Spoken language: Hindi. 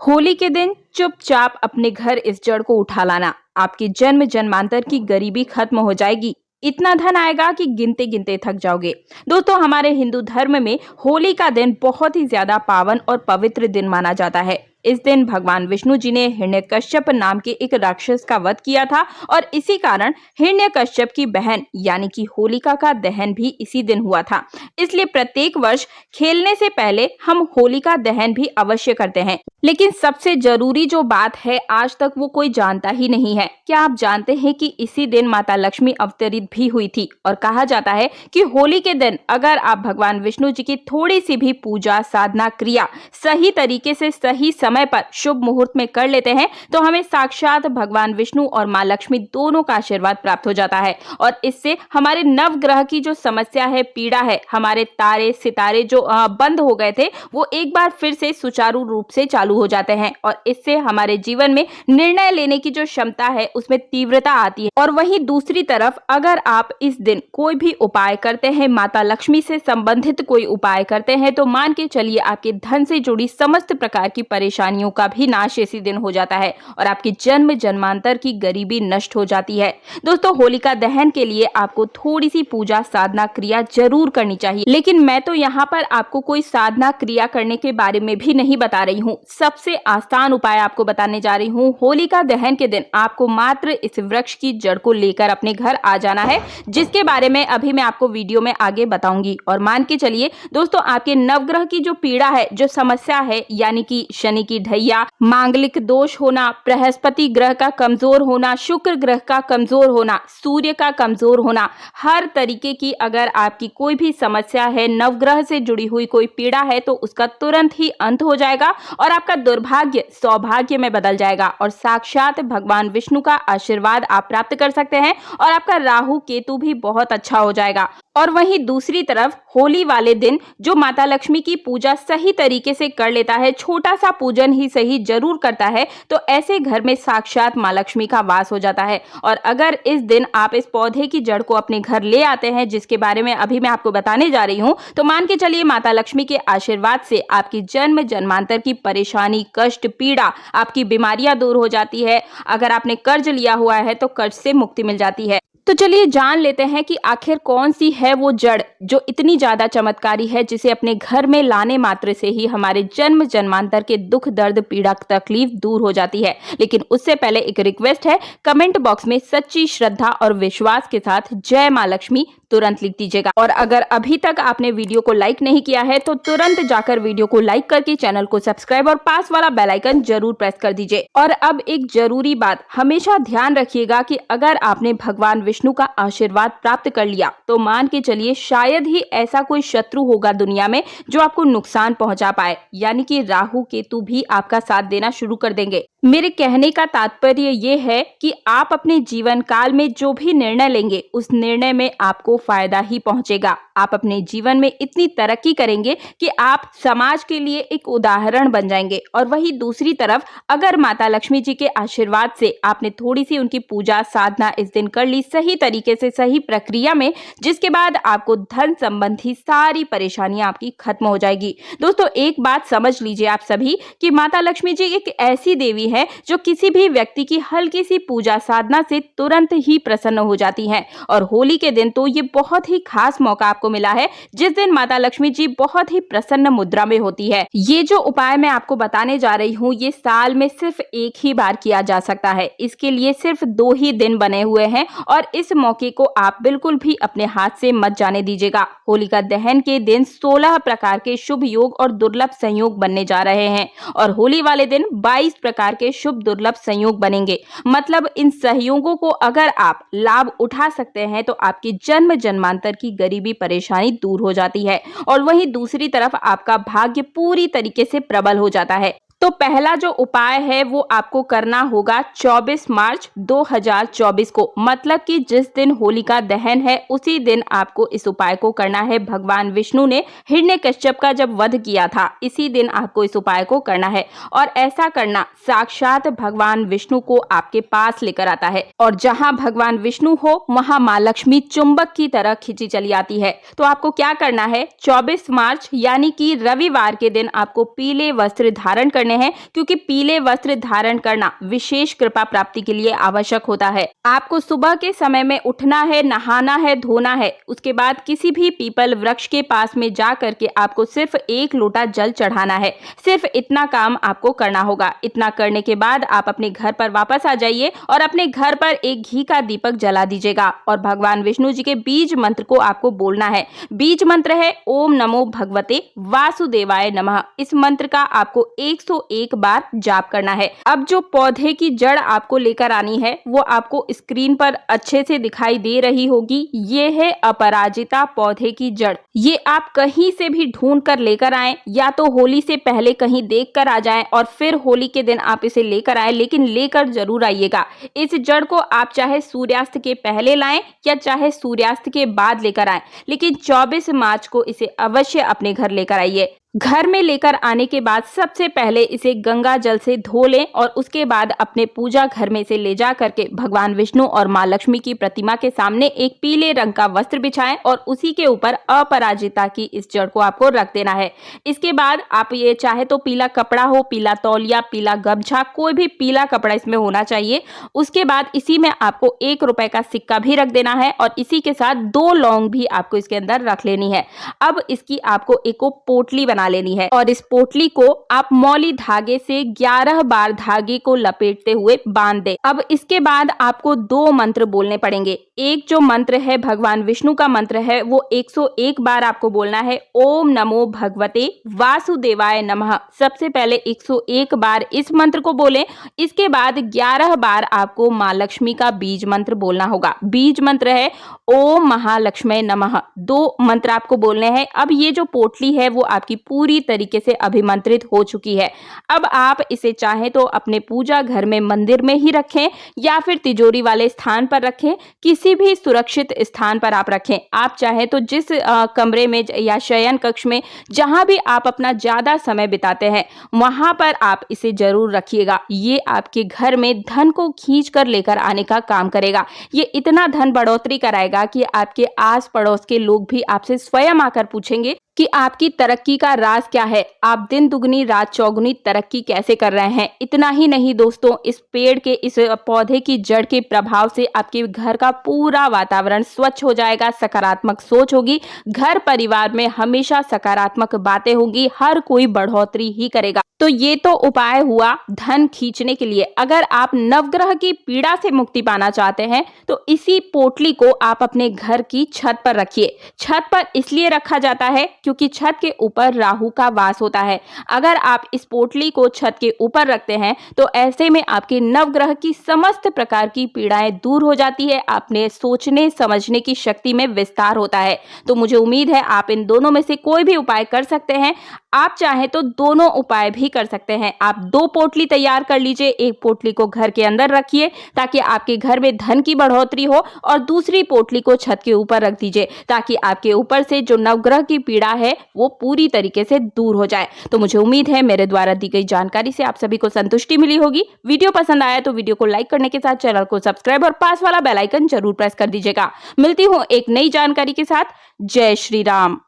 होली के दिन चुपचाप अपने घर इस जड़ को उठा लाना, आपकी जन्म जन्मांतर की गरीबी खत्म हो जाएगी। इतना धन आएगा कि गिनते गिनते थक जाओगे। दोस्तों, हमारे हिंदू धर्म में होली का दिन बहुत ही ज्यादा पावन और पवित्र दिन माना जाता है। इस दिन भगवान विष्णु जी ने हिरण्यकश्यप नाम के एक राक्षस का वध किया था और इसी कारण हिरण्यकश्यप की बहन यानी कि होलिका का दहन भी इसी दिन हुआ था। इसलिए प्रत्येक वर्ष खेलने से पहले हम होलिका दहन भी अवश्य करते हैं। लेकिन सबसे जरूरी जो बात है, आज तक वो कोई जानता ही नहीं है। क्या आप जानते हैं कि इसी दिन माता लक्ष्मी अवतरित भी हुई थी और कहा जाता है कि होली के दिन अगर आप भगवान विष्णु जी की थोड़ी सी भी पूजा साधना क्रिया सही तरीके से सही समय पर शुभ मुहूर्त में कर लेते हैं तो हमें साक्षात भगवान विष्णु और माँ लक्ष्मी दोनों का आशीर्वाद प्राप्त हो जाता है। और इससे हमारे नवग्रह की जो समस्या है, पीड़ा है, हमारे तारे सितारे जो बंद हो गए थे वो एक बार फिर से सुचारू रूप से चालू हो जाते हैं और इससे हमारे जीवन में निर्णय लेने की जो क्षमता है उसमें तीव्रता आती है। और वहीं दूसरी तरफ अगर आप इस दिन कोई भी उपाय करते हैं, माता लक्ष्मी से संबंधित कोई उपाय करते हैं, तो मान के चलिए आपके धन से जुड़ी समस्त प्रकार की परेशानियों का भी नाश इसी दिन हो जाता है और आपकी जन्म जन्मांतर की गरीबी नष्ट हो जाती है। दोस्तों, होलिका दहन के लिए आपको थोड़ी सी पूजा साधना क्रिया जरूर करनी चाहिए, लेकिन मैं तो यहाँ पर आपको कोई साधना क्रिया करने के बारे में भी नहीं बता रही हूँ। सबसे आसान उपाय आपको बताने जा रही हूँ। होलिका दहन के दिन आपको मात्र इस वृक्ष की जड़ को लेकर अपने घर आ जाना है, जिसके बारे में अभी मैं आपको वीडियो में आगे बताऊंगी। और मान के चलिए दोस्तों, आपके नवग्रह की जो पीड़ा है, जो समस्या है, यानी कि शनि की ढैया, मांगलिक दोष होना, बृहस्पति ग्रह का कमजोर होना, शुक्र ग्रह का कमजोर होना, सूर्य का कमजोर होना, हर तरीके की अगर आपकी कोई भी समस्या है, नवग्रह से जुड़ी हुई कोई पीड़ा है, तो उसका तुरंत ही अंत हो जाएगा और आपका दुर्भाग्य सौभाग्य में बदल जाएगा और साक्षात भगवान विष्णु का आशीर्वाद आप प्राप्त कर सकते हैं और आपका राहु केतु भी बहुत अच्छा हो जाएगा। और वहीं दूसरी तरफ होली वाले दिन जो माता लक्ष्मी की पूजा सही तरीके से कर लेता है, छोटा सा पूजन ही सही जरूर करता है, तो ऐसे घर में साक्षात माँ लक्ष्मी का वास हो जाता है। और अगर इस दिन आप इस पौधे की जड़ को अपने घर ले आते हैं, जिसके बारे में अभी मैं आपको बताने जा रही हूँ, तो मान के चलिए माता लक्ष्मी के आशीर्वाद से आपकी जन्म जन्मांतर की परेशानी, कष्ट, पीड़ा, आपकी बीमारियां दूर हो जाती है। अगर आपने कर्ज लिया हुआ है तो कर्ज से मुक्ति मिल जाती है। तो चलिए जान लेते हैं कि आखिर कौन सी है वो जड़ जो इतनी ज्यादा चमत्कारी है, जिसे अपने घर में लाने मात्र से ही हमारे जन्म जन्मांतर के दुख दर्द पीड़ा तकलीफ दूर हो जाती है। लेकिन उससे पहले एक रिक्वेस्ट है, कमेंट बॉक्स में सच्ची श्रद्धा और विश्वास के साथ जय माँ लक्ष्मी तुरंत लिख दीजिएगा। और अगर अभी तक आपने वीडियो को लाइक नहीं किया है तो तुरंत जाकर वीडियो को लाइक करके चैनल को सब्सक्राइब और पास वाला बेल आइकन जरूर प्रेस कर दीजिए। और अब एक जरूरी बात, हमेशा ध्यान रखिएगा कि अगर आपने भगवान विष्णु का आशीर्वाद प्राप्त कर लिया तो मान के चलिए शायद ही ऐसा कोई शत्रु होगा दुनिया में जो आपको नुकसान पहुंचा पाए, यानी कि राहु केतु भी आपका साथ देना शुरू कर देंगे। मेरे कहने का तात्पर्य ये है कि आप अपने जीवन काल में जो भी निर्णय लेंगे उस निर्णय में आपको फायदा ही पहुंचेगा। आप अपने जीवन में इतनी तरक्की करेंगे कि आप समाज के लिए एक उदाहरण बन जाएंगे। और वही दूसरी तरफ अगर माता लक्ष्मी जी के आशीर्वाद से आपने थोड़ी सी उनकी पूजा साधना इस दिन कर ली सही तरीके से, सही प्रक्रिया में, जिसके बाद आपको धन संबंधी सारी परेशानियां आपकी खत्म हो जाएगी। दोस्तों, एक बात समझ लीजिए आप सभी कि माता लक्ष्मी जी एक ऐसी देवी है जो किसी भी व्यक्ति की हल्की सी पूजा साधना से तुरंत ही प्रसन्न हो जाती हैं। और होली के दिन तो ये बहुत ही खास मौका आपको मिला है, जिस दिन माता लक्ष्मी जी बहुत ही प्रसन्न मुद्रा में होती है। ये जो उपाय मैं आपको बताने जा रही हूँ, ये साल में सिर्फ एक ही बार किया जा सकता है। इसके लिए सिर्फ 2 ही दिन बने हुए हैं और इस मौके को आप बिल्कुल भी अपने हाथ से मत जाने दीजिएगा। होलिका दहन के दिन 16 प्रकार के शुभ योग और दुर्लभ संयोग बनने जा रहे हैं और होली वाले दिन 22 प्रकार के शुभ दुर्लभ संयोग बनेंगे। मतलब इन सहयोगों को अगर आप लाभ उठा सकते हैं तो आपकी जन्म जन्मांतर की गरीबी परेशानी दूर हो जाती है और वहीं दूसरी तरफ आपका भाग्य पूरी तरीके से प्रबल हो जाता है। तो पहला जो उपाय है वो आपको करना होगा 24 मार्च 2024 को, मतलब कि जिस दिन होलिका दहन है उसी दिन आपको इस उपाय को करना है। भगवान विष्णु ने हिरण्यकश्यप का जब वध किया था इसी दिन आपको इस उपाय को करना है और ऐसा करना साक्षात भगवान विष्णु को आपके पास लेकर आता है। और जहां भगवान विष्णु हो वहां माँ लक्ष्मी चुंबक की तरह खींची चली आती है। तो आपको क्या करना है, 24 मार्च यानी कि रविवार के दिन आपको पीले वस्त्र धारण करने करने हैं, क्योंकि पीले वस्त्र धारण करना विशेष कृपा प्राप्ति के लिए आवश्यक होता है। आपको सुबह के समय में उठना है, नहाना है, धोना है। उसके बाद किसी भी पीपल वृक्ष के पास में जा करके आपको सिर्फ 1 लोटा जल चढ़ाना है। सिर्फ इतना काम आपको करना होगा। इतना करने के बाद आप अपने घर पर वापस आ जाइए और अपने घर पर एक घी का दीपक जला दीजिएगा और भगवान विष्णु जी के बीज मंत्र को आपको बोलना है। बीज मंत्र है ओम नमो भगवते वासुदेवाय नमः। इस मंत्र का आपको 101 बार जाप करना है। अब जो पौधे की जड़ आपको लेकर आनी है वो आपको स्क्रीन पर अच्छे से दिखाई दे रही होगी। ये है अपराजिता पौधे की जड़। ये आप कहीं से भी ढूंढ कर लेकर आए, या तो होली से पहले कहीं देख कर आ जाएं और फिर होली के दिन आप इसे लेकर आए, लेकिन लेकर जरूर आइएगा। इस जड़ को आप चाहे सूर्यास्त के पहले लाएं या चाहे सूर्यास्त के बाद लेकर आएं, लेकिन 24 मार्च को इसे अवश्य अपने घर लेकर आइए। घर में लेकर आने के बाद सबसे पहले इसे गंगा जल से धो लें और उसके बाद अपने पूजा घर में से ले जा करके भगवान विष्णु और माँ लक्ष्मी की प्रतिमा के सामने एक पीले रंग का वस्त्र बिछाएं और उसी के ऊपर अपराजिता की इस जड़ को आपको रख देना है। इसके बाद आप ये चाहे तो पीला कपड़ा हो, पीला तौलिया, पीला गमछा, कोई भी पीला कपड़ा इसमें होना चाहिए। उसके बाद इसी में आपको 1 रुपए का सिक्का भी रख देना है और इसी के साथ 2 लौंग भी आपको इसके अंदर रख लेनी है। अब इसकी आपको एक पोटली बना लेनी है और इस पोटली को आप मौली धागे से 11 बार धागे को लपेटते हुए बांध दे। अब इसके बाद आपको 2 मंत्र बोलने पड़ेंगे। एक जो मंत्र है भगवान विष्णु का मंत्र है वो 101 बार आपको बोलना है। ओम नमो भगवते वासुदेवाय नमः। सबसे पहले 101 बार इस मंत्र को बोलें। इसके बाद 11 बार आपको माँ लक्ष्मी का बीज मंत्र बोलना होगा। बीज मंत्र है ओम महालक्ष्मी नमः। 2 मंत्र आपको बोलने हैं। अब ये जो पोटली है वो आपकी पूरी तरीके से अभिमंत्रित हो चुकी है। अब आप इसे चाहें तो अपने पूजा घर में मंदिर में ही रखें या फिर तिजोरी वाले स्थान पर रखें, किसी भी सुरक्षित स्थान पर आप रखें। आप चाहें तो जिस कमरे में या शयन कक्ष में जहां भी आप अपना ज्यादा समय बिताते हैं वहां पर आप इसे जरूर रखिएगा। ये आपके घर में धन को खींच कर लेकर आने का काम करेगा। ये इतना धन बढ़ोतरी कराएगा कि आपके आस पड़ोस के लोग भी आपसे स्वयं आकर पूछेंगे कि आपकी तरक्की का राज क्या है, आप दिन दुगनी रात चौगुनी तरक्की कैसे कर रहे हैं। इतना ही नहीं दोस्तों, इस पेड़ के, इस पौधे की जड़ के प्रभाव से आपके घर का पूरा वातावरण स्वच्छ हो जाएगा, सकारात्मक सोच होगी, घर परिवार में हमेशा सकारात्मक बातें होंगी, हर कोई बढ़ोतरी ही करेगा। तो ये तो उपाय हुआ धन खींचने के लिए। अगर आप नवग्रह की पीड़ा से मुक्ति पाना चाहते हैं तो इसी पोटली को आप अपने घर की छत पर रखिए। छत पर इसलिए रखा जाता है क्योंकि छत के ऊपर राहु का वास होता है। अगर आप इस पोटली को छत के ऊपर रखते हैं तो ऐसे में आपके नवग्रह की समस्त प्रकार की पीड़ाएं दूर हो जाती है। आपने सोचने समझने की शक्ति में विस्तार होता है। तो मुझे उम्मीद है आप इन दोनों में से कोई भी उपाय कर सकते हैं। आप चाहें तो दोनों उपाय भी कर सकते हैं। आप 2 पोटली तैयार कर लीजिए। एक पोटली को घर के अंदर रखिए ताकि आपके घर में धन की बढ़ोतरी हो और दूसरी पोटली को छत के ऊपर रख दीजिए ताकि आपके ऊपर से जो नवग्रह की पीड़ा है वो पूरी तरीके से दूर हो जाए। तो मुझे उम्मीद है मेरे द्वारा दी गई जानकारी से आप सभी को संतुष्टि मिली होगी। वीडियो पसंद आया तो वीडियो को लाइक करने के साथ चैनल को सब्सक्राइब और पास वाला बेल आइकन जरूर प्रेस कर दीजिएगा। मिलती हूँ एक नई जानकारी के साथ। जय श्री राम।